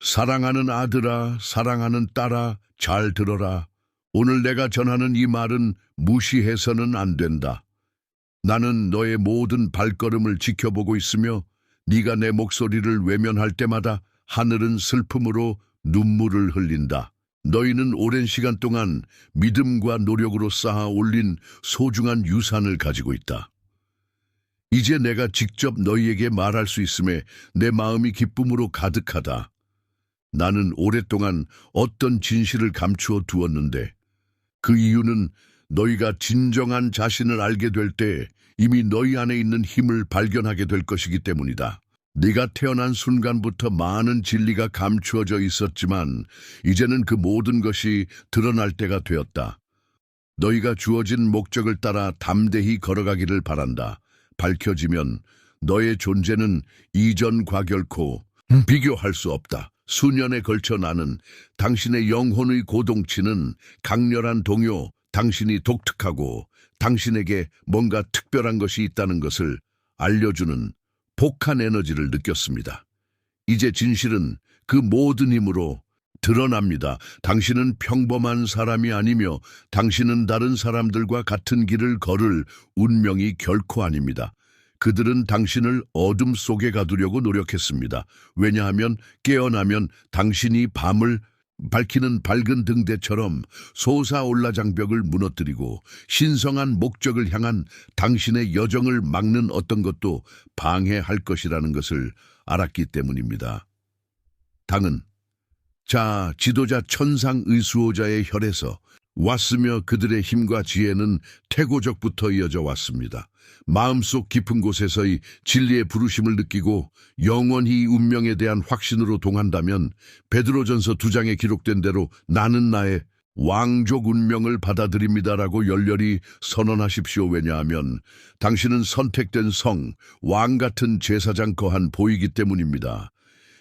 사랑하는 아들아, 사랑하는 딸아, 잘 들어라. 오늘 내가 전하는 이 말은 무시해서는 안 된다. 나는 너의 모든 발걸음을 지켜보고 있으며 네가 내 목소리를 외면할 때마다 하늘은 슬픔으로 눈물을 흘린다. 너희는 오랜 시간 동안 믿음과 노력으로 쌓아 올린 소중한 유산을 가지고 있다. 이제 내가 직접 너희에게 말할 수 있음에 내 마음이 기쁨으로 가득하다. 나는 오랫동안 어떤 진실을 감추어 두었는데 그 이유는 너희가 진정한 자신을 알게 될 때 이미 너희 안에 있는 힘을 발견하게 될 것이기 때문이다. 네가 태어난 순간부터 많은 진리가 감추어져 있었지만 이제는 그 모든 것이 드러날 때가 되었다. 너희가 주어진 목적을 따라 담대히 걸어가기를 바란다. 밝혀지면 너의 존재는 이전과 결코 비교할 수 없다. 수년에 걸쳐 나는 당신의 영혼의 고동치는 강렬한 동요, 당신이 독특하고 당신에게 뭔가 특별한 것이 있다는 것을 알려주는 복한 에너지를 느꼈습니다. 이제 진실은 그 모든 힘으로 드러납니다. 당신은 평범한 사람이 아니며 당신은 다른 사람들과 같은 길을 걸을 운명이 결코 아닙니다. 그들은 당신을 어둠 속에 가두려고 노력했습니다. 왜냐하면 깨어나면 당신이 밤을 밝히는 밝은 등대처럼 솟아올라 장벽을 무너뜨리고 신성한 목적을 향한 당신의 여정을 막는 어떤 것도 방해할 것이라는 것을 알았기 때문입니다. 당은 지도자 천상의 수호자의 혈에서 왔으며 그들의 힘과 지혜는 태고적부터 이어져 왔습니다. 마음속 깊은 곳에서의 진리의 부르심을 느끼고 영원히 운명에 대한 확신으로 동한다면 베드로전서 2장에 기록된 대로 나는 나의 왕족 운명을 받아들입니다라고 열렬히 선언하십시오. 왜냐하면 당신은 선택된 성, 왕 같은 제사장 거한 보이기 때문입니다.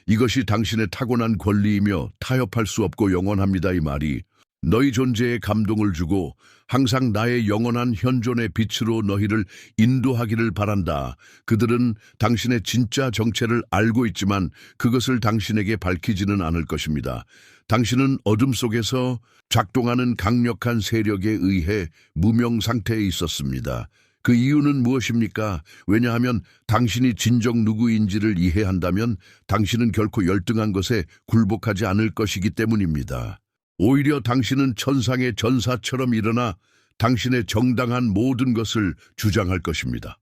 이것이 당신의 타고난 권리이며 타협할 수 없고 영원합니다. 이 말이 너희 존재에 감동을 주고 항상 나의 영원한 현존의 빛으로 너희를 인도하기를 바란다. 그들은 당신의 진짜 정체를 알고 있지만 그것을 당신에게 밝히지는 않을 것입니다. 당신은 어둠 속에서 작동하는 강력한 세력에 의해 무명 상태에 있었습니다. 그 이유는 무엇입니까? 왜냐하면 당신이 진정 누구인지를 이해한다면 당신은 결코 열등한 것에 굴복하지 않을 것이기 때문입니다. 오히려 당신은 천상의 전사처럼 일어나 당신의 정당한 모든 것을 주장할 것입니다.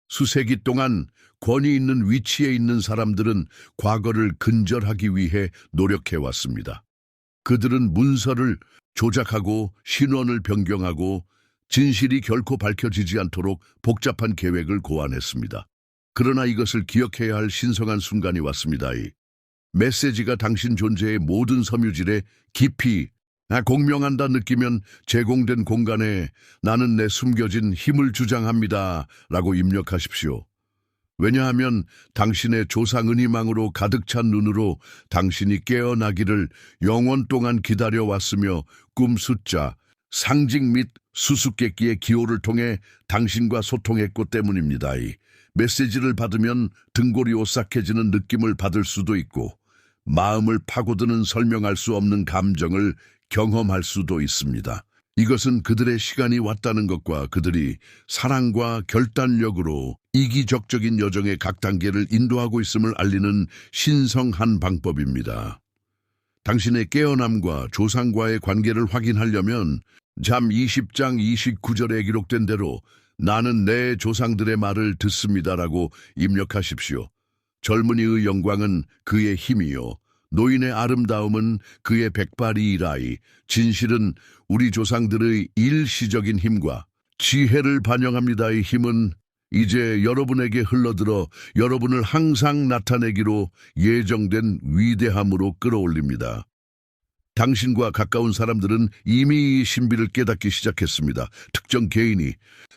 수세기 동안 권위 있는 위치에 있는 사람들은 과거를 근절하기 위해 노력해왔습니다. 그들은 문서를 조작하고 신원을 변경하고 진실이 결코 밝혀지지 않도록 복잡한 계획을 고안했습니다. 그러나 이것을 기억해야 할 신성한 순간이 왔습니다. 이 메시지가 당신 존재의 모든 섬유질에 깊이 공명한다 느끼면 제공된 공간에 나는 내 숨겨진 힘을 주장합니다 라고 입력하십시오. 왜냐하면 당신의 조상은 희망으로 가득 찬 눈으로 당신이 깨어나기를 영원 동안 기다려왔으며 꿈 숫자, 상징 및 수수께끼의 기호를 통해 당신과 소통했고 때문입니다. 이 메시지를 받으면 등골이 오싹해지는 느낌을 받을 수도 있고 마음을 파고드는 설명할 수 없는 감정을 경험할 수도 있습니다. 이것은 그들의 시간이 왔다는 것과 그들이 사랑과 결단력으로 이기적적인 여정의 각 단계를 인도하고 있음을 알리는 신성한 방법입니다. 당신의 깨어남과 조상과의 관계를 확인하려면 잠 20장 29절에 기록된 대로 나는 내 조상들의 말을 듣습니다라고 입력하십시오. 젊은이의 영광은 그의 힘이요 노인의 아름다움은 그의 백발이라이. 진실은 우리 조상들의 일시적인 힘과 지혜를 반영합니다. 이 힘은 이제 여러분에게 흘러들어 여러분을 항상 나타내기로 예정된 위대함으로 끌어올립니다. 당신과 가까운 사람들은 이미 이 신비를 깨닫기 시작했습니다. 특정 개인이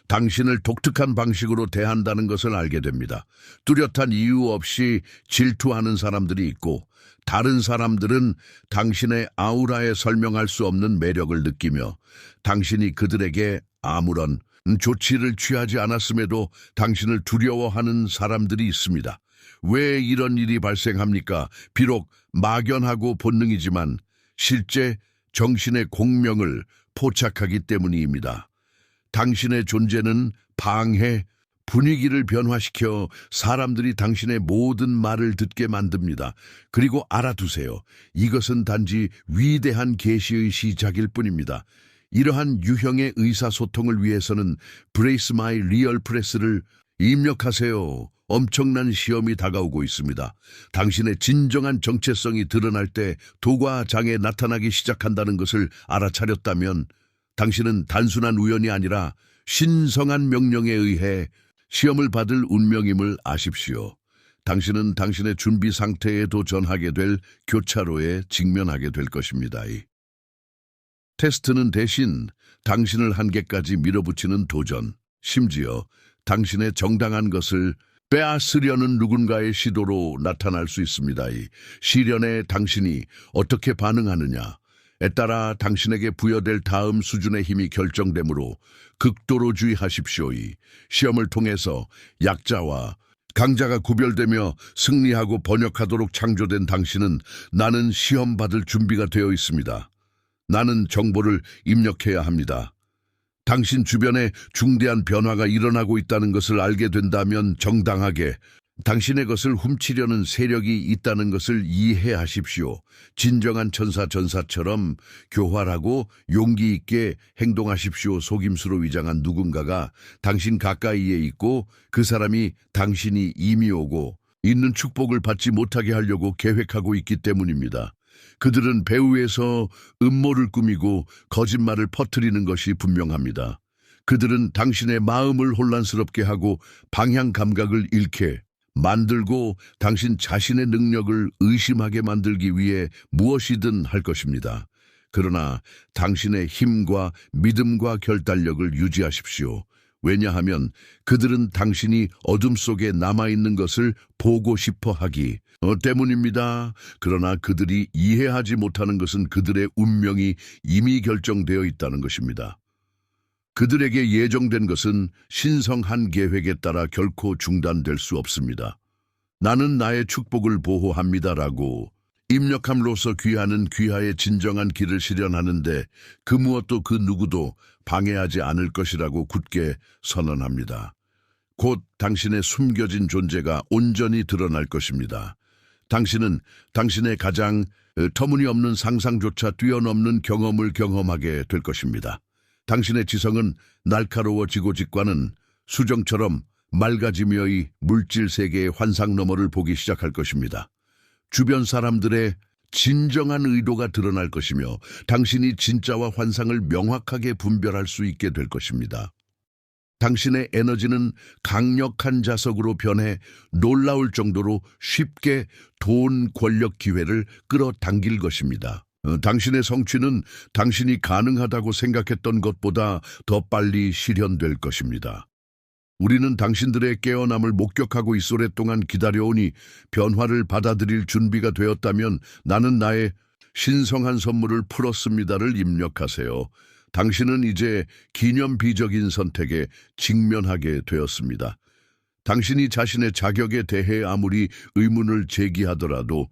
당신을 독특한 방식으로 대한다는 것을 알게 됩니다. 뚜렷한 이유 없이 질투하는 사람들이 있고 다른 사람들은 당신의 아우라에 설명할 수 없는 매력을 느끼며 당신이 그들에게 아무런 조치를 취하지 않았음에도 당신을 두려워하는 사람들이 있습니다. 왜 이런 일이 발생합니까? 비록 막연하고 본능이지만 실제 정신의 공명을 포착하기 때문입니다. 당신의 존재는 방해, 분위기를 변화시켜 사람들이 당신의 모든 말을 듣게 만듭니다. 그리고 알아두세요. 이것은 단지 위대한 계시의 시작일 뿐입니다. 이러한 유형의 의사소통을 위해서는 브레이스 마이 리얼 프레스를 입력하세요. 엄청난 시험이 다가오고 있습니다. 당신의 진정한 정체성이 드러날 때 도가 장에 나타나기 시작한다는 것을 알아차렸다면 당신은 단순한 우연이 아니라 신성한 명령에 의해 시험을 받을 운명임을 아십시오. 당신은 당신의 준비 상태에 도전하게 될 교차로에 직면하게 될 것입니다. 테스트는 대신 당신을 한계까지 밀어붙이는 도전, 심지어 당신의 정당한 것을 빼앗으려는 누군가의 시도로 나타날 수 있습니다. 이 시련에 당신이 어떻게 반응하느냐에 따라 당신에게 부여될 다음 수준의 힘이 결정되므로 극도로 주의하십시오. 이 시험을 통해서 약자와 강자가 구별되며 승리하고 번역하도록 창조된 당신은 나는 시험 받을 준비가 되어 있습니다. 나는 정보를 입력해야 합니다. 당신 주변에 중대한 변화가 일어나고 있다는 것을 알게 된다면 정당하게 당신의 것을 훔치려는 세력이 있다는 것을 이해하십시오. 진정한 전사처럼 교활하고 용기 있게 행동하십시오. 속임수로 위장한 누군가가 당신 가까이에 있고 그 사람이 당신이 이미 오고 있는 축복을 받지 못하게 하려고 계획하고 있기 때문입니다. 그들은 배후에서 음모를 꾸미고 거짓말을 퍼뜨리는 것이 분명합니다. 그들은 당신의 마음을 혼란스럽게 하고 방향 감각을 잃게 만들고 당신 자신의 능력을 의심하게 만들기 위해 무엇이든 할 것입니다. 그러나 당신의 힘과 믿음과 결단력을 유지하십시오. 왜냐하면 그들은 당신이 어둠 속에 남아있는 것을 보고 싶어 하기 때문입니다. 그러나 그들이 이해하지 못하는 것은 그들의 운명이 이미 결정되어 있다는 것입니다. 그들에게 예정된 것은 신성한 계획에 따라 결코 중단될 수 없습니다. 나는 나의 축복을 보호합니다라고 입력함으로써 귀하는 귀하의 진정한 길을 실현하는데 그 무엇도 그 누구도 방해하지 않을 것이라고 굳게 선언합니다. 곧 당신의 숨겨진 존재가 온전히 드러날 것입니다. 당신은 당신의 가장 터무니없는 상상조차 뛰어넘는 경험을 경험하게 될 것입니다. 당신의 지성은 날카로워지고 직관은 수정처럼 맑아지며의 물질 세계의 환상 너머를 보기 시작할 것입니다. 주변 사람들의 진정한 의도가 드러날 것이며 당신이 진짜와 환상을 명확하게 분별할 수 있게 될 것입니다. 당신의 에너지는 강력한 자석으로 변해 놀라울 정도로 쉽게 돈, 권력, 기회를 끌어당길 것입니다. 당신의 성취는 당신이 가능하다고 생각했던 것보다 더 빨리 실현될 것입니다. 우리는 당신들의 깨어남을 목격하고 있어 오랫동안 기다려오니 변화를 받아들일 준비가 되었다면 나는 나의 신성한 선물을 풀었습니다를 입력하세요. 당신은 이제 기념비적인 선택에 직면하게 되었습니다. 당신이 자신의 자격에 대해 아무리 의문을 제기하더라도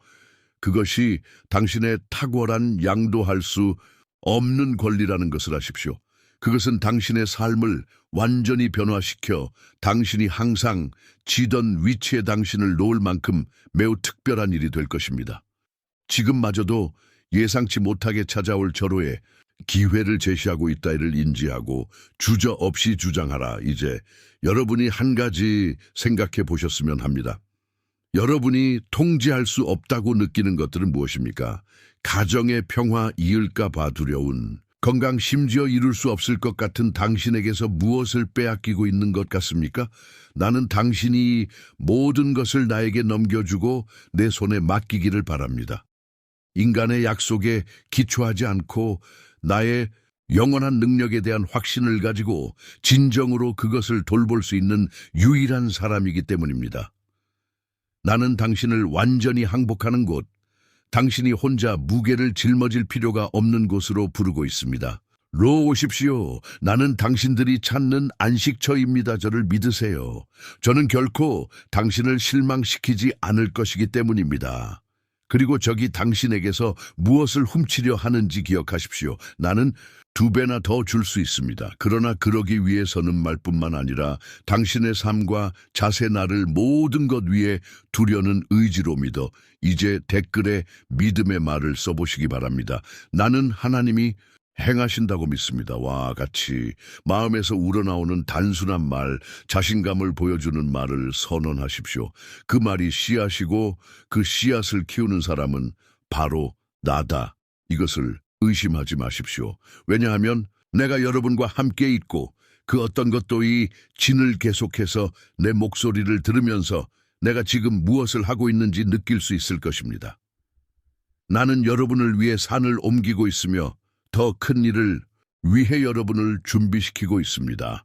그것이 당신의 탁월한 양도할 수 없는 권리라는 것을 아십시오. 그것은 당신의 삶을 완전히 변화시켜 당신이 항상 지던 위치에 당신을 놓을 만큼 매우 특별한 일이 될 것입니다. 지금마저도 예상치 못하게 찾아올 절호에 기회를 제시하고 있다를 인지하고 주저없이 주장하라. 이제 여러분이 한 가지 생각해 보셨으면 합니다. 여러분이 통제할 수 없다고 느끼는 것들은 무엇입니까? 가정의 평화 잃을까 봐 두려운, 건강 심지어 이룰 수 없을 것 같은 당신에게서 무엇을 빼앗기고 있는 것 같습니까? 나는 당신이 모든 것을 나에게 넘겨주고 내 손에 맡기기를 바랍니다. 인간의 약속에 기초하지 않고 나의 영원한 능력에 대한 확신을 가지고 진정으로 그것을 돌볼 수 있는 유일한 사람이기 때문입니다. 나는 당신을 완전히 항복하는 곳, 당신이 혼자 무게를 짊어질 필요가 없는 곳으로 부르고 있습니다. 로 오십시오. 나는 당신들이 찾는 안식처입니다. 저를 믿으세요. 저는 결코 당신을 실망시키지 않을 것이기 때문입니다. 그리고 적이 당신에게서 무엇을 훔치려 하는지 기억하십시오. 나는 2배나 더 줄 수 있습니다. 그러나 그러기 위해서는 말뿐만 아니라 당신의 삶과 자세 나를 모든 것 위에 두려는 의지로 믿어 이제 댓글에 믿음의 말을 써보시기 바랍니다. 나는 하나님이 행하신다고 믿습니다. 와 같이 마음에서 우러나오는 단순한 말, 자신감을 보여주는 말을 선언하십시오. 그 말이 씨앗이고 그 씨앗을 키우는 사람은 바로 나다. 이것을 의심하지 마십시오. 왜냐하면 내가 여러분과 함께 있고 그 어떤 것도 이 진을 계속해서 내 목소리를 들으면서 내가 지금 무엇을 하고 있는지 느낄 수 있을 것입니다. 나는 여러분을 위해 산을 옮기고 있으며 더 큰 일을 위해 여러분을 준비시키고 있습니다.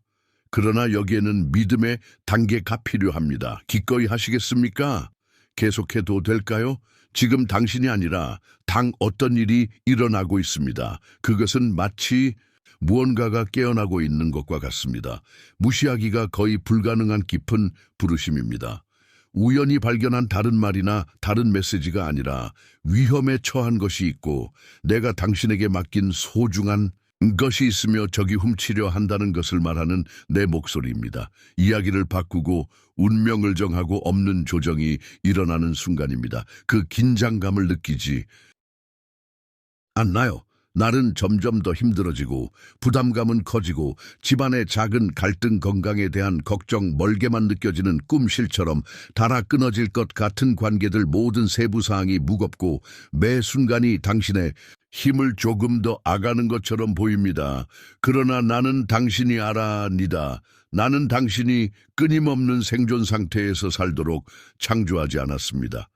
그러나 여기에는 믿음의 단계가 필요합니다. 기꺼이 하시겠습니까? 계속해도 될까요? 지금 당신이 아니라 당 어떤 일이 일어나고 있습니다. 그것은 마치 무언가가 깨어나고 있는 것과 같습니다. 무시하기가 거의 불가능한 깊은 부르심입니다. 우연히 발견한 다른 말이나 다른 메시지가 아니라 위험에 처한 것이 있고 내가 당신에게 맡긴 소중한 것이 있으며 적이 훔치려 한다는 것을 말하는 내 목소리입니다. 이야기를 바꾸고 운명을 정하고 없는 조정이 일어나는 순간입니다. 그 긴장감을 느끼지 않나요? 날은 점점 더 힘들어지고 부담감은 커지고 집안의 작은 갈등 건강에 대한 걱정 멀게만 느껴지는 꿈실처럼 닳아 끊어질 것 같은 관계들 모든 세부사항이 무겁고 매 순간이 당신의 힘을 조금 더 아가는 것처럼 보입니다. 그러나 나는 당신이 알아니다. 나는 당신이 끊임없는 생존 상태에서 살도록 창조하지 않았습니다.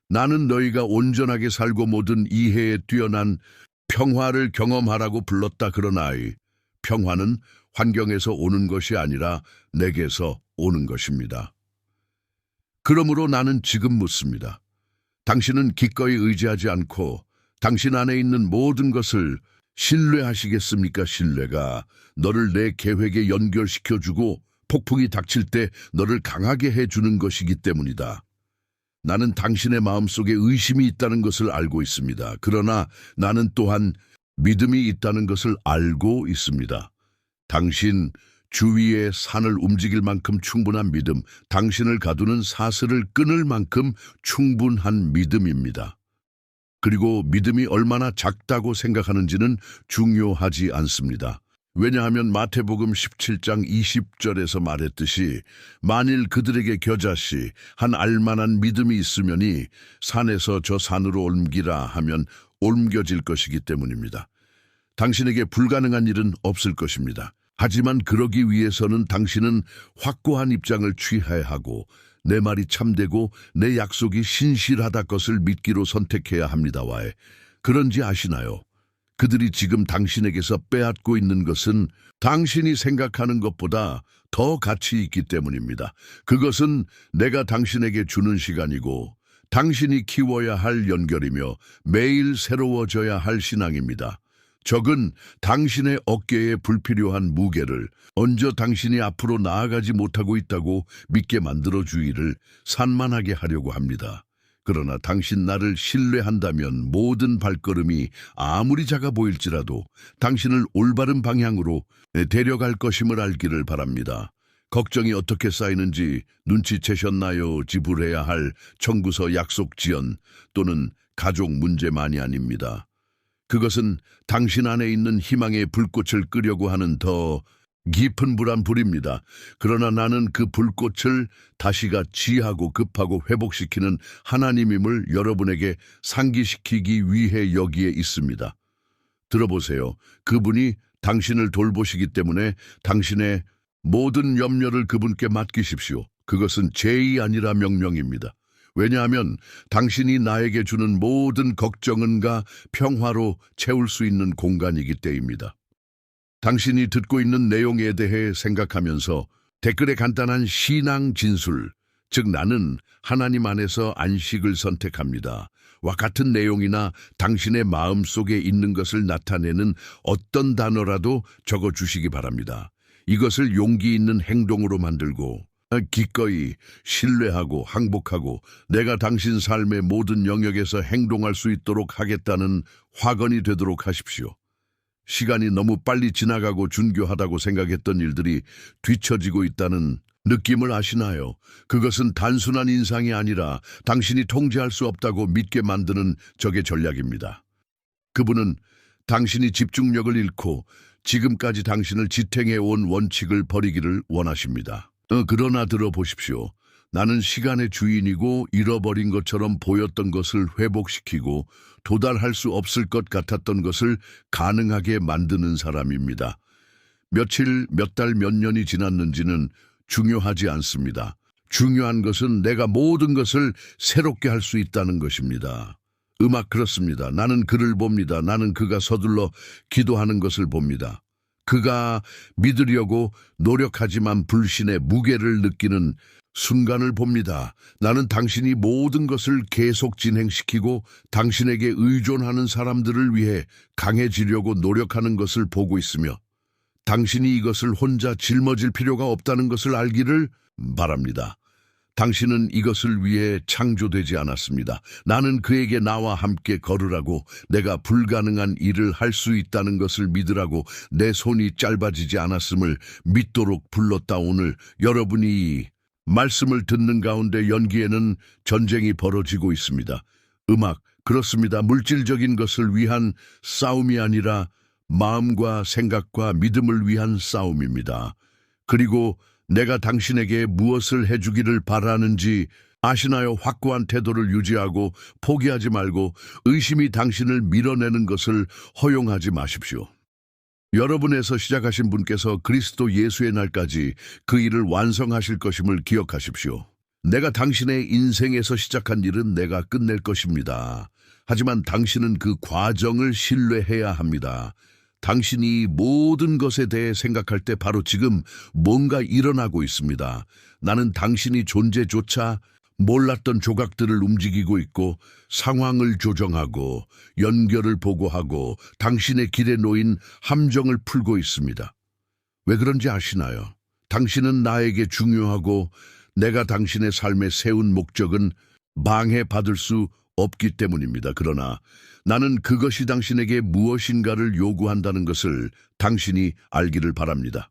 나는 너희가 온전하게 살고 모든 이해에 뛰어난 평화를 경험하라고 불렀다. 그러나 평화는 환경에서 오는 것이 아니라 내게서 오는 것입니다. 그러므로 나는 지금 묻습니다. 당신은 기꺼이 의지하지 않고 당신 안에 있는 모든 것을 신뢰하시겠습니까? 신뢰가 너를 내 계획에 연결시켜주고 폭풍이 닥칠 때 너를 강하게 해주는 것이기 때문이다. 나는 당신의 마음속에 의심이 있다는 것을 알고 있습니다. 그러나 나는 또한 믿음이 있다는 것을 알고 있습니다. 당신 주위의 산을 움직일 만큼 충분한 믿음, 당신을 가두는 사슬을 끊을 만큼 충분한 믿음입니다. 그리고 믿음이 얼마나 작다고 생각하는지는 중요하지 않습니다. 왜냐하면 마태복음 17장 20절에서 말했듯이 만일 그들에게 겨자씨 한 알만한 믿음이 있으면이 산에서 저 산으로 옮기라 하면 옮겨질 것이기 때문입니다. 당신에게 불가능한 일은 없을 것입니다. 하지만 그러기 위해서는 당신은 확고한 입장을 취해야 하고 내 말이 참되고 내 약속이 신실하다 것을 믿기로 선택해야 합니다. 왜? 그런지 아시나요? 그들이 지금 당신에게서 빼앗고 있는 것은 당신이 생각하는 것보다 더 가치 있기 때문입니다. 그것은 내가 당신에게 주는 시간이고 당신이 키워야 할 연결이며 매일 새로워져야 할 신앙입니다. 적은 당신의 어깨에 불필요한 무게를 얹어 당신이 앞으로 나아가지 못하고 있다고 믿게 만들어 주기를 산만하게 하려고 합니다. 그러나 당신 나를 신뢰한다면 모든 발걸음이 아무리 작아 보일지라도 당신을 올바른 방향으로 데려갈 것임을 알기를 바랍니다. 걱정이 어떻게 쌓이는지 눈치채셨나요? 지불해야 할 청구서 약속 지연 또는 가족 문제만이 아닙니다. 그것은 당신 안에 있는 희망의 불꽃을 끄려고 하는 더 깊은 불입니다. 그러나 나는 그 불꽃을 다시가 지하고 급하고 회복시키는 하나님임을 여러분에게 상기시키기 위해 여기에 있습니다. 들어보세요. 그분이 당신을 돌보시기 때문에 당신의 모든 염려를 그분께 맡기십시오. 그것은 제의 아니라 명령입니다. 왜냐하면 당신이 나에게 주는 모든 걱정은가 평화로 채울 수 있는 공간이기 때입니다. 당신이 듣고 있는 내용에 대해 생각하면서 댓글에 간단한 신앙 진술, 즉 나는 하나님 안에서 안식을 선택합니다. 같은 내용이나 당신의 마음속에 있는 것을 나타내는 어떤 단어라도 적어 주시기 바랍니다. 이것을 용기 있는 행동으로 만들고 기꺼이 신뢰하고 항복하고 내가 당신 삶의 모든 영역에서 행동할 수 있도록 하겠다는 확언이 되도록 하십시오. 시간이 너무 빨리 지나가고 준교하다고 생각했던 일들이 뒤처지고 있다는 느낌을 아시나요? 그것은 단순한 인상이 아니라 당신이 통제할 수 없다고 믿게 만드는 적의 전략입니다. 그분은 당신이 집중력을 잃고 지금까지 당신을 지탱해 온 원칙을 버리기를 원하십니다. 그러나 들어보십시오. 나는 시간의 주인이고 잃어버린 것처럼 보였던 것을 회복시키고 도달할 수 없을 것 같았던 것을 가능하게 만드는 사람입니다. 며칠, 몇 달, 몇 년이 지났는지는 중요하지 않습니다. 중요한 것은 내가 모든 것을 새롭게 할 수 있다는 것입니다. 음악 그렇습니다. 나는 그를 봅니다. 나는 그가 서둘러 기도하는 것을 봅니다. 그가 믿으려고 노력하지만 불신의 무게를 느끼는 순간을 봅니다. 나는 당신이 모든 것을 계속 진행시키고 당신에게 의존하는 사람들을 위해 강해지려고 노력하는 것을 보고 있으며 당신이 이것을 혼자 짊어질 필요가 없다는 것을 알기를 바랍니다. 당신은 이것을 위해 창조되지 않았습니다. 나는 그에게 나와 함께 걸으라고 내가 불가능한 일을 할 수 있다는 것을 믿으라고 내 손이 짧아지지 않았음을 믿도록 불렀다. 오늘 여러분이 말씀을 듣는 가운데 연기에는 전쟁이 벌어지고 있습니다. 음악, 그렇습니다. 물질적인 것을 위한 싸움이 아니라 마음과 생각과 믿음을 위한 싸움입니다. 그리고 내가 당신에게 무엇을 해주기를 바라는지 아시나요? 확고한 태도를 유지하고 포기하지 말고 의심이 당신을 밀어내는 것을 허용하지 마십시오. 여러분에서 시작하신 분께서 그리스도 예수의 날까지 그 일을 완성하실 것임을 기억하십시오. 내가 당신의 인생에서 시작한 일은 내가 끝낼 것입니다. 하지만 당신은 그 과정을 신뢰해야 합니다. 당신이 모든 것에 대해 생각할 때 바로 지금 뭔가 일어나고 있습니다. 나는 당신이 존재조차 몰랐던 조각들을 움직이고 있고 상황을 조정하고 연결을 보고하고 당신의 길에 놓인 함정을 풀고 있습니다. 왜 그런지 아시나요? 당신은 나에게 중요하고 내가 당신의 삶에 세운 목적은 방해받을 수 없기 때문입니다. 그러나 나는 그것이 당신에게 무엇인가를 요구한다는 것을 당신이 알기를 바랍니다.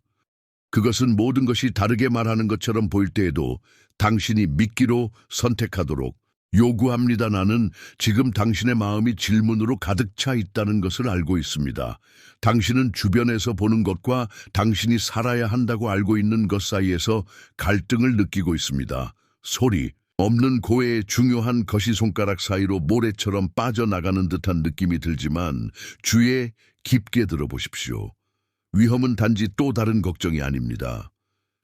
그것은 모든 것이 다르게 말하는 것처럼 보일 때에도 당신이 믿기로 선택하도록 요구합니다. 나는 지금 당신의 마음이 질문으로 가득 차 있다는 것을 알고 있습니다. 당신은 주변에서 보는 것과 당신이 살아야 한다고 알고 있는 것 사이에서 갈등을 느끼고 있습니다. 소리 없는 고해의 중요한 거시손가락 사이로 모래처럼 빠져나가는 듯한 느낌이 들지만 주의 깊게 들어보십시오. 위험은 단지 또 다른 걱정이 아닙니다.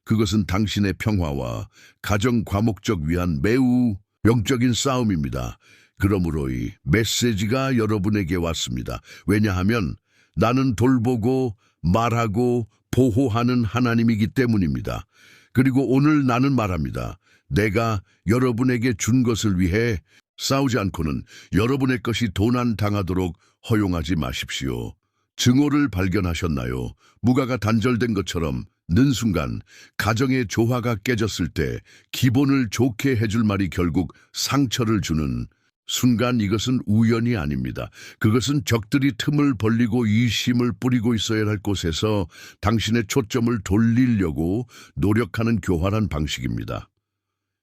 그것은 당신의 평화와 가정 과목적 위한 매우 영적인 싸움입니다. 그러므로 이 메시지가 여러분에게 왔습니다. 왜냐하면 나는 돌보고 말하고 보호하는 하나님이기 때문입니다. 그리고 오늘 나는 말합니다. 내가 여러분에게 준 것을 위해 싸우지 않고는 여러분의 것이 도난당하도록 허용하지 마십시오. 증오를 발견하셨나요? 무가가 단절된 것처럼 는 순간 가정의 조화가 깨졌을 때 기본을 좋게 해줄 말이 결국 상처를 주는 순간 이것은 우연이 아닙니다. 그것은 적들이 틈을 벌리고 이심을 뿌리고 있어야 할 곳에서 당신의 초점을 돌리려고 노력하는 교활한 방식입니다.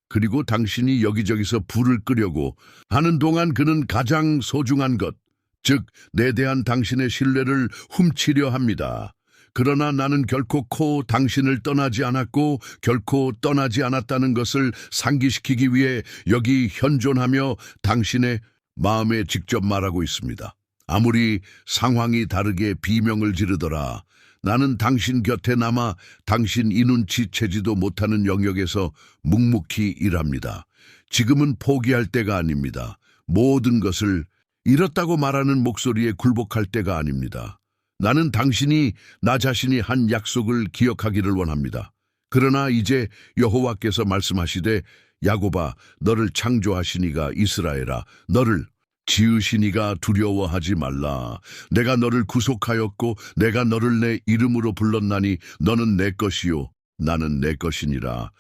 그리고 당신이 여기저기서 불을 끄려고 하는 동안 그는 가장 소중한 것, 즉 내 대한 당신의 신뢰를 훔치려 합니다. 그러나 나는 결코 당신을 떠나지 않았고 결코 떠나지 않았다는 것을 상기시키기 위해 여기 현존하며 당신의 마음에 직접 말하고 있습니다. 아무리 상황이 다르게 비명을 지르더라. 나는 당신 곁에 남아 당신 이눈치채지도 못하는 영역에서 묵묵히 일합니다. 지금은 포기할 때가 아닙니다. 모든 것을 잃었다고 말하는 목소리에 굴복할 때가 아닙니다. 나는 당신이 나 자신이 한 약속을 기억하기를 원합니다. 그러나 이제 여호와께서 말씀하시되 야곱아 너를 창조하시니가 이스라엘아 너를 지으시니가 두려워하지 말라. 내가 너를 구속하였고 내가 너를 내 이름으로 불렀나니 너는 내 것이요 나는 내 것이니라.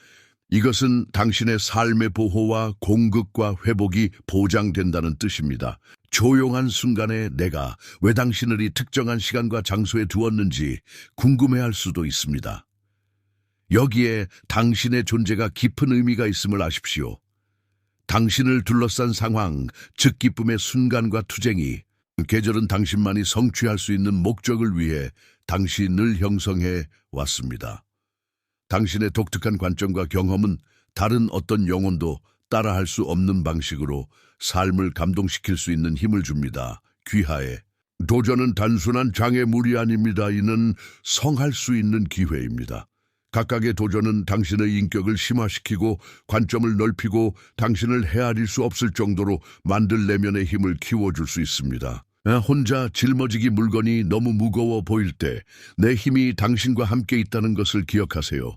이것은 당신의 삶의 보호와 공급과 회복이 보장된다는 뜻입니다. 조용한 순간에 내가 왜 당신을 이 특정한 시간과 장소에 두었는지 궁금해할 수도 있습니다. 여기에 당신의 존재가 깊은 의미가 있음을 아십시오. 당신을 둘러싼 상황, 즉 기쁨의 순간과 투쟁이, 계절은 당신만이 성취할 수 있는 목적을 위해 당신을 형성해 왔습니다. 당신의 독특한 관점과 경험은 다른 어떤 영혼도 따라할 수 없는 방식으로 삶을 감동시킬 수 있는 힘을 줍니다. 귀하에. 도전은 단순한 장애물이 아닙니다. 이는 성할 수 있는 기회입니다. 각각의 도전은 당신의 인격을 심화시키고 관점을 넓히고 당신을 헤아릴 수 없을 정도로 만들 내면의 힘을 키워줄 수 있습니다. 혼자 짊어지기 물건이 너무 무거워 보일 때 내 힘이 당신과 함께 있다는 것을 기억하세요.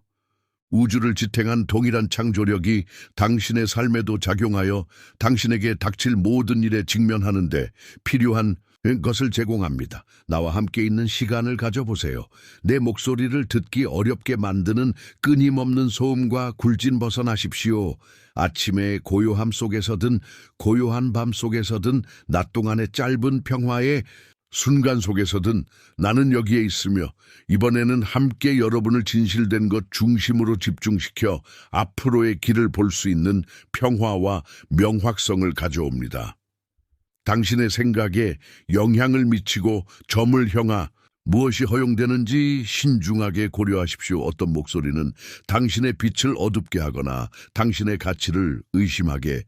우주를 지탱한 동일한 창조력이 당신의 삶에도 작용하여 당신에게 닥칠 모든 일에 직면하는데 필요한 것을 제공합니다. 나와 함께 있는 시간을 가져보세요. 내 목소리를 듣기 어렵게 만드는 끊임없는 소음과 굴진 벗어나십시오. 아침의 고요함 속에서든 고요한 밤 속에서든 낮 동안의 짧은 평화의 순간 속에서든 나는 여기에 있으며 이번에는 함께 여러분을 진실된 것 중심으로 집중시켜 앞으로의 길을 볼 수 있는 평화와 명확성을 가져옵니다. 당신의 생각에 영향을 미치고 점을 향하 무엇이 허용되는지 신중하게 고려하십시오. 어떤 목소리는 당신의 빛을 어둡게 하거나 당신의 가치를 의심하게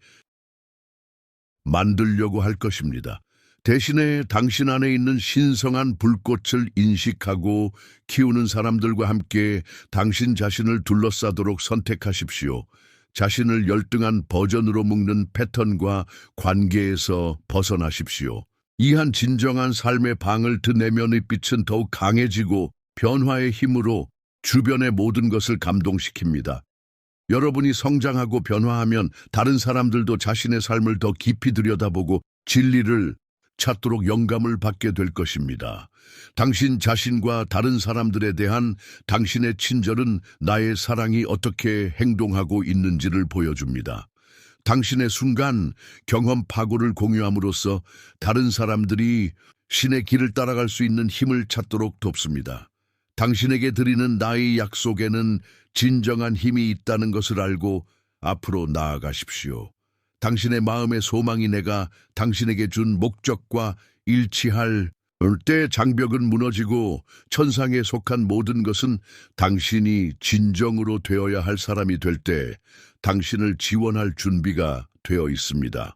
만들려고 할 것입니다. 대신에 당신 안에 있는 신성한 불꽃을 인식하고 키우는 사람들과 함께 당신 자신을 둘러싸도록 선택하십시오. 자신을 열등한 버전으로 묶는 패턴과 관계에서 벗어나십시오. 이한 진정한 삶의 방을 드 내면의 빛은 더욱 강해지고 변화의 힘으로 주변의 모든 것을 감동시킵니다. 여러분이 성장하고 변화하면 다른 사람들도 자신의 삶을 더 깊이 들여다보고 진리를 찾도록 영감을 받게 될 것입니다. 당신 자신과 다른 사람들에 대한 당신의 친절은 나의 사랑이 어떻게 행동하고 있는지를 보여줍니다. 당신의 순간 경험 파고를 공유함으로써 다른 사람들이 신의 길을 따라갈 수 있는 힘을 찾도록 돕습니다. 당신에게 드리는 나의 약속에는 진정한 힘이 있다는 것을 알고 앞으로 나아가십시오. 당신의 마음의 소망이 내가 당신에게 준 목적과 일치할 때 장벽은 무너지고 천상에 속한 모든 것은 당신이 진정으로 되어야 할 사람이 될 때 당신을 지원할 준비가 되어 있습니다.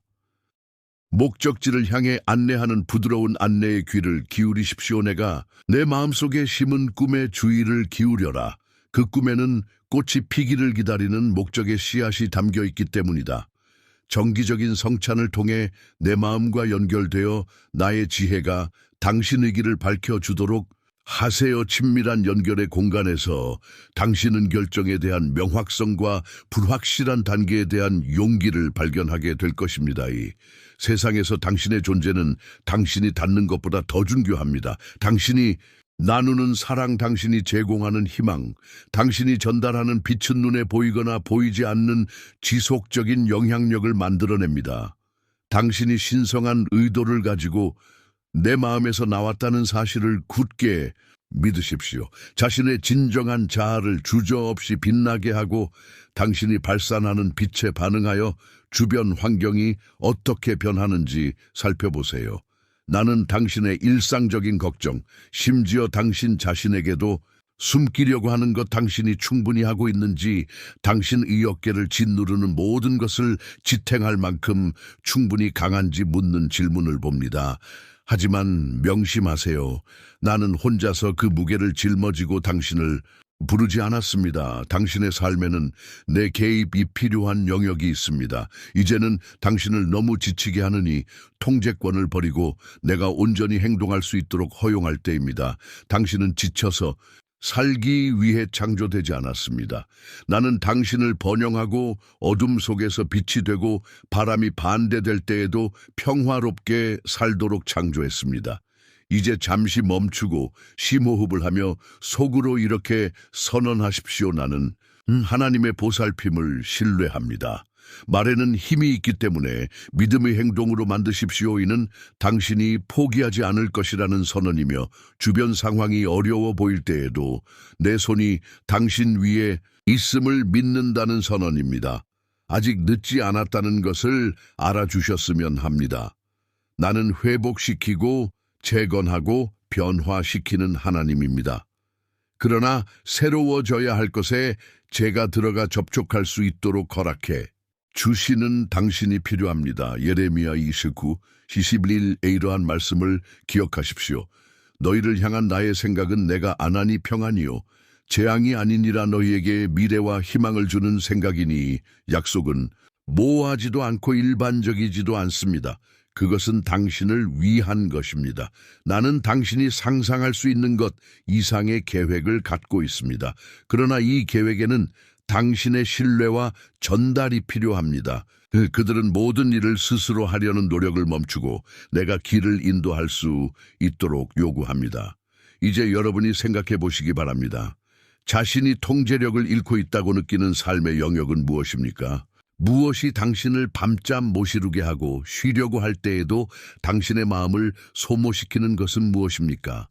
목적지를 향해 안내하는 부드러운 안내의 귀를 기울이십시오. 내가 내 마음속에 심은 꿈에 주의를 기울여라. 그 꿈에는 꽃이 피기를 기다리는 목적의 씨앗이 담겨 있기 때문이다. 정기적인 성찬을 통해 내 마음과 연결되어 나의 지혜가 당신의 길을 밝혀주도록 하세요. 친밀한 연결의 공간에서 당신은 결정에 대한 명확성과 불확실한 단계에 대한 용기를 발견하게 될 것입니다. 이 세상에서 당신의 존재는 당신이 닿는 것보다 더 중요합니다. 당신이 나누는 사랑, 당신이 제공하는 희망, 당신이 전달하는 빛은 눈에 보이거나 보이지 않는 지속적인 영향력을 만들어냅니다. 당신이 신성한 의도를 가지고 내 마음에서 나왔다는 사실을 굳게 믿으십시오. 자신의 진정한 자아를 주저없이 빛나게 하고 당신이 발산하는 빛에 반응하여 주변 환경이 어떻게 변하는지 살펴보세요. 나는 당신의 일상적인 걱정, 심지어 당신 자신에게도 숨기려고 하는 것 당신이 충분히 하고 있는지, 당신의 어깨를 짓누르는 모든 것을 지탱할 만큼 충분히 강한지 묻는 질문을 봅니다. 하지만 명심하세요. 나는 혼자서 그 무게를 짊어지고 당신을 부르지 않았습니다. 당신의 삶에는 내 개입이 필요한 영역이 있습니다. 이제는 당신을 너무 지치게 하느니 통제권을 버리고 내가 온전히 행동할 수 있도록 허용할 때입니다. 당신은 지쳐서 살기 위해 창조되지 않았습니다. 나는 당신을 번영하고 어둠 속에서 빛이 되고 바람이 반대될 때에도 평화롭게 살도록 창조했습니다. 이제 잠시 멈추고 심호흡을 하며 속으로 이렇게 선언하십시오. 나는 하나님의 보살핌을 신뢰합니다. 말에는 힘이 있기 때문에 믿음의 행동으로 만드십시오. 이는 당신이 포기하지 않을 것이라는 선언이며 주변 상황이 어려워 보일 때에도 내 손이 당신 위에 있음을 믿는다는 선언입니다. 아직 늦지 않았다는 것을 알아주셨으면 합니다. 나는 회복시키고 재건하고 변화시키는 하나님입니다. 그러나 새로워져야 할 것에 제가 들어가 접촉할 수 있도록 허락해 주시는 당신이 필요합니다. 예레미야 29, 21에 이러한 말씀을 기억하십시오. 너희를 향한 나의 생각은 내가 안하니 평안이요 재앙이 아니니라. 너희에게 미래와 희망을 주는 생각이니 약속은 모호하지도 않고 일반적이지도 않습니다. 그것은 당신을 위한 것입니다. 나는 당신이 상상할 수 있는 것 이상의 계획을 갖고 있습니다. 그러나 이 계획에는 당신의 신뢰와 전달이 필요합니다. 그들은 모든 일을 스스로 하려는 노력을 멈추고 내가 길을 인도할 수 있도록 요구합니다. 이제 여러분이 생각해 보시기 바랍니다. 자신이 통제력을 잃고 있다고 느끼는 삶의 영역은 무엇입니까? 무엇이 당신을 밤잠 못 이루게 하고 쉬려고 할 때에도 당신의 마음을 소모시키는 것은 무엇입니까?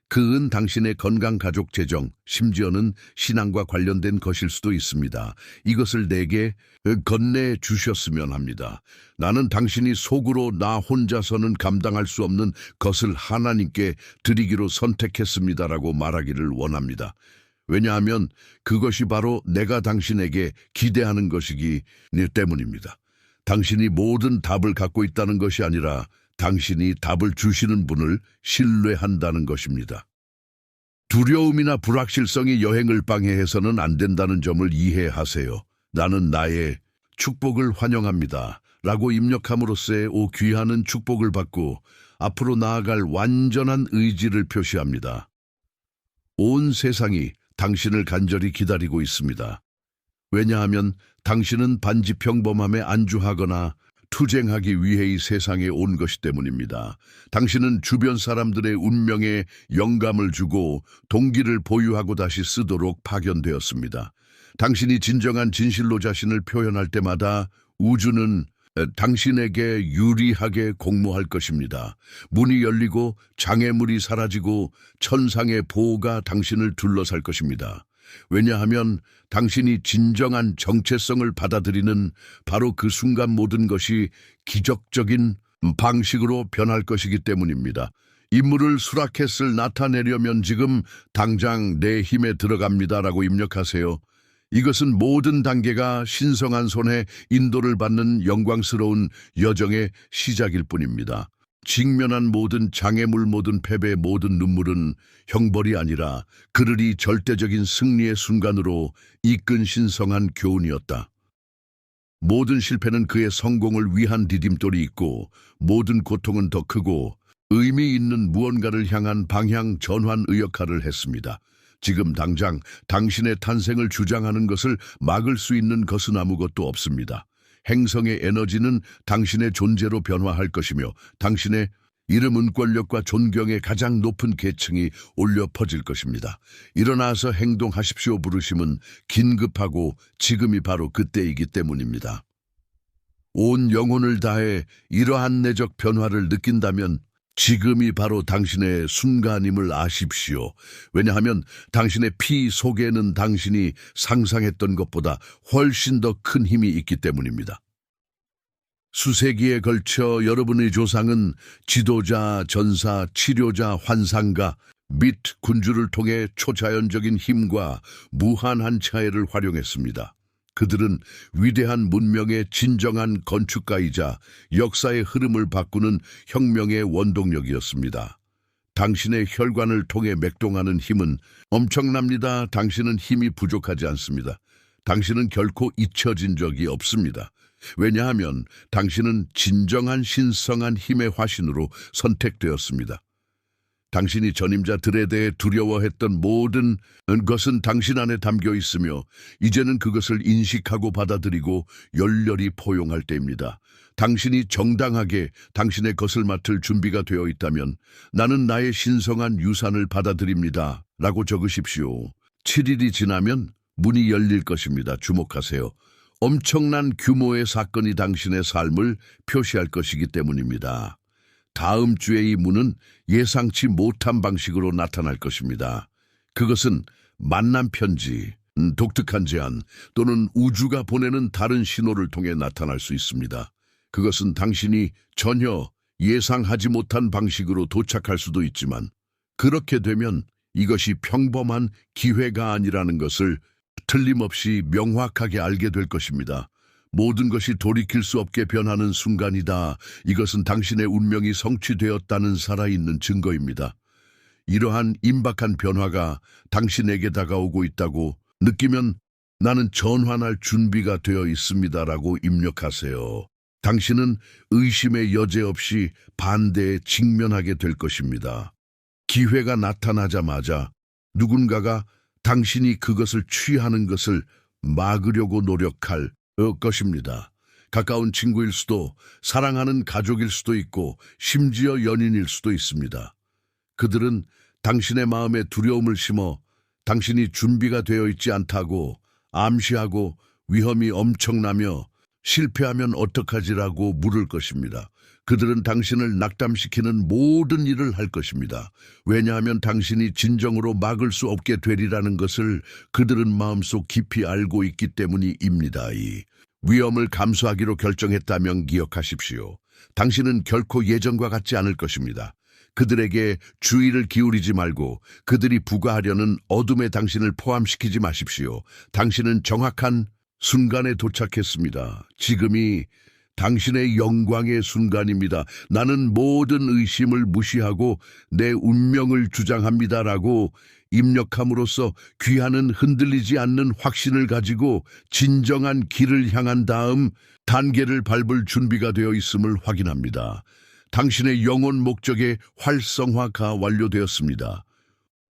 그은 당신의 건강, 가족, 재정, 심지어는 신앙과 관련된 것일 수도 있습니다. 이것을 내게 건네 주셨으면 합니다. 나는 당신이 속으로 나 혼자서는 감당할 수 없는 것을 하나님께 드리기로 선택했습니다라고 말하기를 원합니다. 왜냐하면 그것이 바로 내가 당신에게 기대하는 것이기 때문입니다. 당신이 모든 답을 갖고 있다는 것이 아니라 당신이 답을 주시는 분을 신뢰한다는 것입니다. 두려움이나 불확실성이 여행을 방해해서는 안 된다는 점을 이해하세요. 나는 나의 축복을 환영합니다. 라고 입력함으로써 귀하는 축복을 받고 앞으로 나아갈 완전한 의지를 표시합니다. 온 세상이 당신을 간절히 기다리고 있습니다. 왜냐하면 당신은 반지평범함에 안주하거나 투쟁하기 위해 이 세상에 온 것이 때문입니다. 당신은 주변 사람들의 운명에 영감을 주고 동기를 보유하고 다시 쓰도록 파견되었습니다. 당신이 진정한 진실로 자신을 표현할 때마다 우주는 당신에게 유리하게 공모할 것입니다. 문이 열리고 장애물이 사라지고 천상의 보호가 당신을 둘러쌀 것입니다. 왜냐하면 당신이 진정한 정체성을 받아들이는 바로 그 순간 모든 것이 기적적인 방식으로 변할 것이기 때문입니다. 임무를 수락했을 나타내려면 지금 당장 내 힘에 들어갑니다라고 입력하세요. 이것은 모든 단계가 신성한 손에 인도를 받는 영광스러운 여정의 시작일 뿐입니다. 직면한 모든 장애물, 모든 패배, 모든 눈물은 형벌이 아니라 그들이 절대적인 승리의 순간으로 이끈 신성한 교훈이었다. 모든 실패는 그의 성공을 위한 디딤돌이 있고 모든 고통은 더 크고 의미 있는 무언가를 향한 방향 전환의 역할을 했습니다. 지금 당장 당신의 탄생을 주장하는 것을 막을 수 있는 것은 아무것도 없습니다. 행성의 에너지는 당신의 존재로 변화할 것이며 당신의 이름은 권력과 존경의 가장 높은 계층이 올려 퍼질 것입니다. 일어나서 행동하십시오 부르심은 긴급하고 지금이 바로 그때이기 때문입니다. 온 영혼을 다해 이러한 내적 변화를 느낀다면 지금이 바로 당신의 순간임을 아십시오. 왜냐하면 당신의 피 속에는 당신이 상상했던 것보다 훨씬 더 큰 힘이 있기 때문입니다. 수세기에 걸쳐 여러분의 조상은 지도자, 전사, 치료자, 환상가, 및 군주를 통해 초자연적인 힘과 무한한 차이를 활용했습니다. 그들은 위대한 문명의 진정한 건축가이자 역사의 흐름을 바꾸는 혁명의 원동력이었습니다. 당신의 혈관을 통해 맥동하는 힘은 엄청납니다. 당신은 힘이 부족하지 않습니다. 당신은 결코 잊혀진 적이 없습니다. 왜냐하면 당신은 진정한 신성한 힘의 화신으로 선택되었습니다. 당신이 전임자들에 대해 두려워했던 모든 것은 당신 안에 담겨 있으며 이제는 그것을 인식하고 받아들이고 열렬히 포용할 때입니다. 당신이 정당하게 당신의 것을 맡을 준비가 되어 있다면 나는 나의 신성한 유산을 받아들입니다. 라고 적으십시오. 7일이 지나면 문이 열릴 것입니다. 주목하세요. 엄청난 규모의 사건이 당신의 삶을 표시할 것이기 때문입니다. 다음 주에 이 문은 예상치 못한 방식으로 나타날 것입니다. 그것은 만남 편지, 독특한 제안 또는 우주가 보내는 다른 신호를 통해 나타날 수 있습니다. 그것은 당신이 전혀 예상하지 못한 방식으로 도착할 수도 있지만 그렇게 되면 이것이 평범한 기회가 아니라는 것을 틀림없이 명확하게 알게 될 것입니다. 모든 것이 돌이킬 수 없게 변하는 순간이다. 이것은 당신의 운명이 성취되었다는 살아있는 증거입니다. 이러한 임박한 변화가 당신에게 다가오고 있다고 느끼면 나는 전환할 준비가 되어 있습니다라고 입력하세요. 당신은 의심의 여지 없이 반대에 직면하게 될 것입니다. 기회가 나타나자마자 누군가가 당신이 그것을 취하는 것을 막으려고 노력할 것입니다. 가까운 친구일 수도, 사랑하는 가족일 수도 있고 심지어 연인일 수도 있습니다. 그들은 당신의 마음에 두려움을 심어 당신이 준비가 되어 있지 않다고 암시하고 위험이 엄청나며 실패하면 어떡하지라고 물을 것입니다. 그들은 당신을 낙담시키는 모든 일을 할 것입니다. 왜냐하면 당신이 진정으로 막을 수 없게 되리라는 것을 그들은 마음속 깊이 알고 있기 때문입니다. 이 위험을 감수하기로 결정했다면 기억하십시오. 당신은 결코 예전과 같지 않을 것입니다. 그들에게 주의를 기울이지 말고 그들이 부과하려는 어둠에 당신을 포함시키지 마십시오. 당신은 정확한 순간에 도착했습니다. 지금이 당신의 영광의 순간입니다. 나는 모든 의심을 무시하고 내 운명을 주장합니다라고 입력함으로써 귀하는 흔들리지 않는 확신을 가지고 진정한 길을 향한 다음 단계를 밟을 준비가 되어 있음을 확인합니다. 당신의 영혼 목적의 활성화가 완료되었습니다.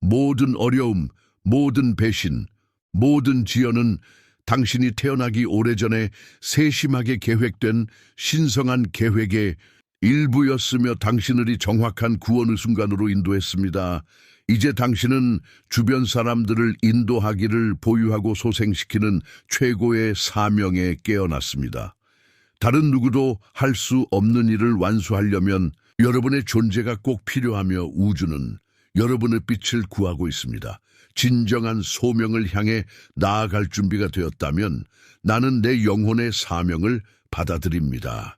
모든 어려움, 모든 배신, 모든 지연은 당신이 태어나기 오래전에 세심하게 계획된 신성한 계획의 일부였으며 당신을 정확한 구원의 순간으로 인도했습니다. 이제 당신은 주변 사람들을 인도하기를 보유하고 소생시키는 최고의 사명에 깨어났습니다. 다른 누구도 할 수 없는 일을 완수하려면 여러분의 존재가 꼭 필요하며 우주는 여러분의 빛을 구하고 있습니다. 진정한 소명을 향해 나아갈 준비가 되었다면 나는 내 영혼의 사명을 받아들입니다.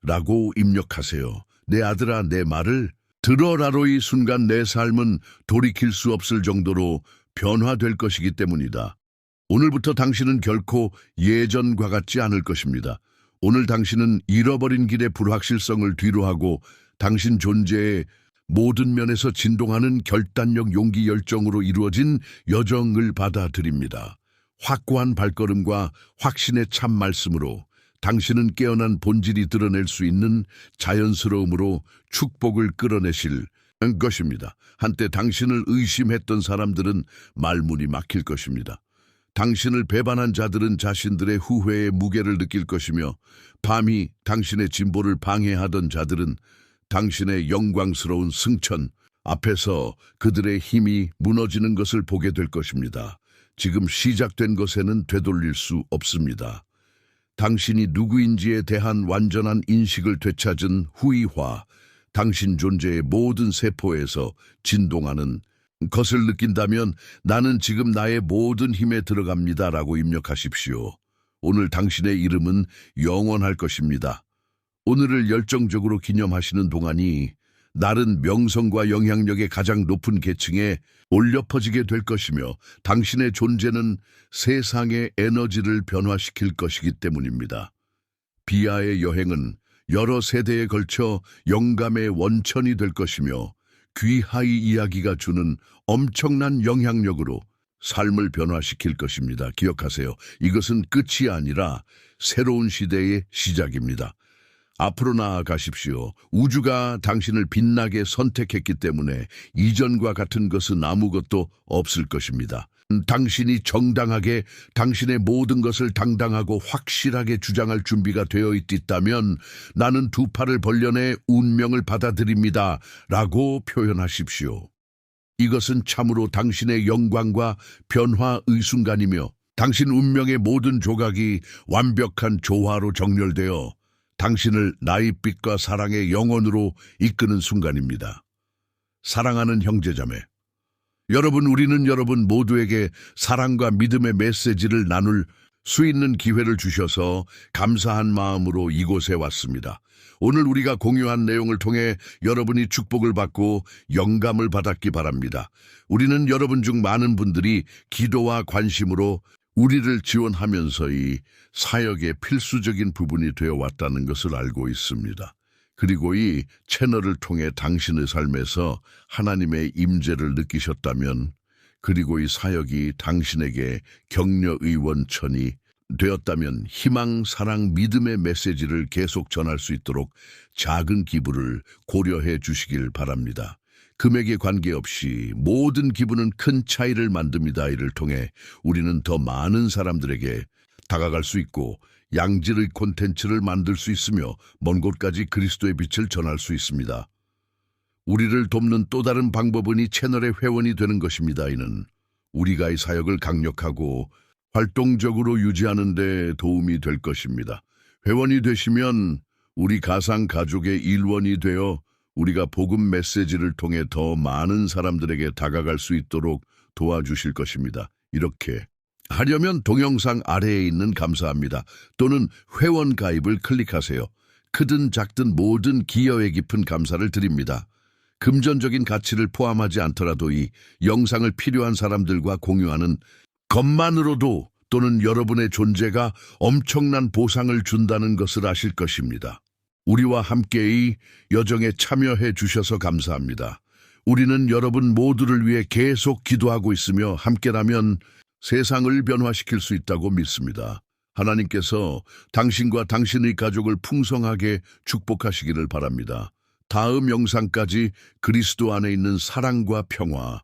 라고 입력하세요. 내 아들아, 내 말을 들어라로. 이 순간 내 삶은 돌이킬 수 없을 정도로 변화될 것이기 때문이다. 오늘부터 당신은 결코 예전과 같지 않을 것입니다. 오늘 당신은 잃어버린 길의 불확실성을 뒤로하고 당신 존재의 모든 면에서 진동하는 결단력, 용기, 열정으로 이루어진 여정을 받아들입니다. 확고한 발걸음과 확신의 참 말씀으로 당신은 깨어난 본질이 드러낼 수 있는 자연스러움으로 축복을 끌어내실 것입니다. 한때 당신을 의심했던 사람들은 말문이 막힐 것입니다. 당신을 배반한 자들은 자신들의 후회의 무게를 느낄 것이며 밤이 당신의 진보를 방해하던 자들은 당신의 영광스러운 승천 앞에서 그들의 힘이 무너지는 것을 보게 될 것입니다. 지금 시작된 것에는 되돌릴 수 없습니다. 당신이 누구인지에 대한 완전한 인식을 되찾은 후이화, 당신 존재의 모든 세포에서 진동하는 것을 느낀다면 나는 지금 나의 모든 힘에 들어갑니다라고 입력하십시오. 오늘 당신의 이름은 영원할 것입니다. 오늘을 열정적으로 기념하시는 동안이 날은 명성과 영향력의 가장 높은 계층에 올려 퍼지게 될 것이며 당신의 존재는 세상의 에너지를 변화시킬 것이기 때문입니다. 비아의 여행은 여러 세대에 걸쳐 영감의 원천이 될 것이며 귀하의 이야기가 주는 엄청난 영향력으로 삶을 변화시킬 것입니다. 기억하세요. 이것은 끝이 아니라 새로운 시대의 시작입니다. 앞으로 나아가십시오. 우주가 당신을 빛나게 선택했기 때문에 이전과 같은 것은 아무것도 없을 것입니다. 당신이 정당하게 당신의 모든 것을 당당하고 확실하게 주장할 준비가 되어 있다면 나는 두 팔을 벌려내 운명을 받아들입니다. 라고 표현하십시오. 이것은 참으로 당신의 영광과 변화의 순간이며 당신 운명의 모든 조각이 완벽한 조화로 정렬되어 당신을 나의 빛과 사랑의 영혼으로 이끄는 순간입니다. 사랑하는 형제자매, 여러분, 우리는 여러분 모두에게 사랑과 믿음의 메시지를 나눌 수 있는 기회를 주셔서 감사한 마음으로 이곳에 왔습니다. 오늘 우리가 공유한 내용을 통해 여러분이 축복을 받고 영감을 받았기 바랍니다. 우리는 여러분 중 많은 분들이 기도와 관심으로 우리를 지원하면서 이 사역의 필수적인 부분이 되어 왔다는 것을 알고 있습니다. 그리고 이 채널을 통해 당신의 삶에서 하나님의 임재를 느끼셨다면, 그리고 이 사역이 당신에게 격려의 원천이 되었다면 희망, 사랑, 믿음의 메시지를 계속 전할 수 있도록 작은 기부를 고려해 주시길 바랍니다. 금액에 관계없이 모든 기부는 큰 차이를 만듭니다. 이를 통해 우리는 더 많은 사람들에게 다가갈 수 있고 양질의 콘텐츠를 만들 수 있으며 먼 곳까지 그리스도의 빛을 전할 수 있습니다. 우리를 돕는 또 다른 방법은 이 채널의 회원이 되는 것입니다. 이는 우리가 이 사역을 강력하고 활동적으로 유지하는 데 도움이 될 것입니다. 회원이 되시면 우리 가상 가족의 일원이 되어 우리가 복음 메시지를 통해 더 많은 사람들에게 다가갈 수 있도록 도와주실 것입니다. 이렇게 하려면 동영상 아래에 있는 감사합니다 또는 회원 가입을 클릭하세요. 크든 작든 모든 기여에 깊은 감사를 드립니다. 금전적인 가치를 포함하지 않더라도 이 영상을 필요한 사람들과 공유하는 것만으로도 또는 여러분의 존재가 엄청난 보상을 준다는 것을 아실 것입니다. 우리와 함께 이 여정에 참여해 주셔서 감사합니다. 우리는 여러분 모두를 위해 계속 기도하고 있으며 함께라면 세상을 변화시킬 수 있다고 믿습니다. 하나님께서 당신과 당신의 가족을 풍성하게 축복하시기를 바랍니다. 다음 영상까지 그리스도 안에 있는 사랑과 평화,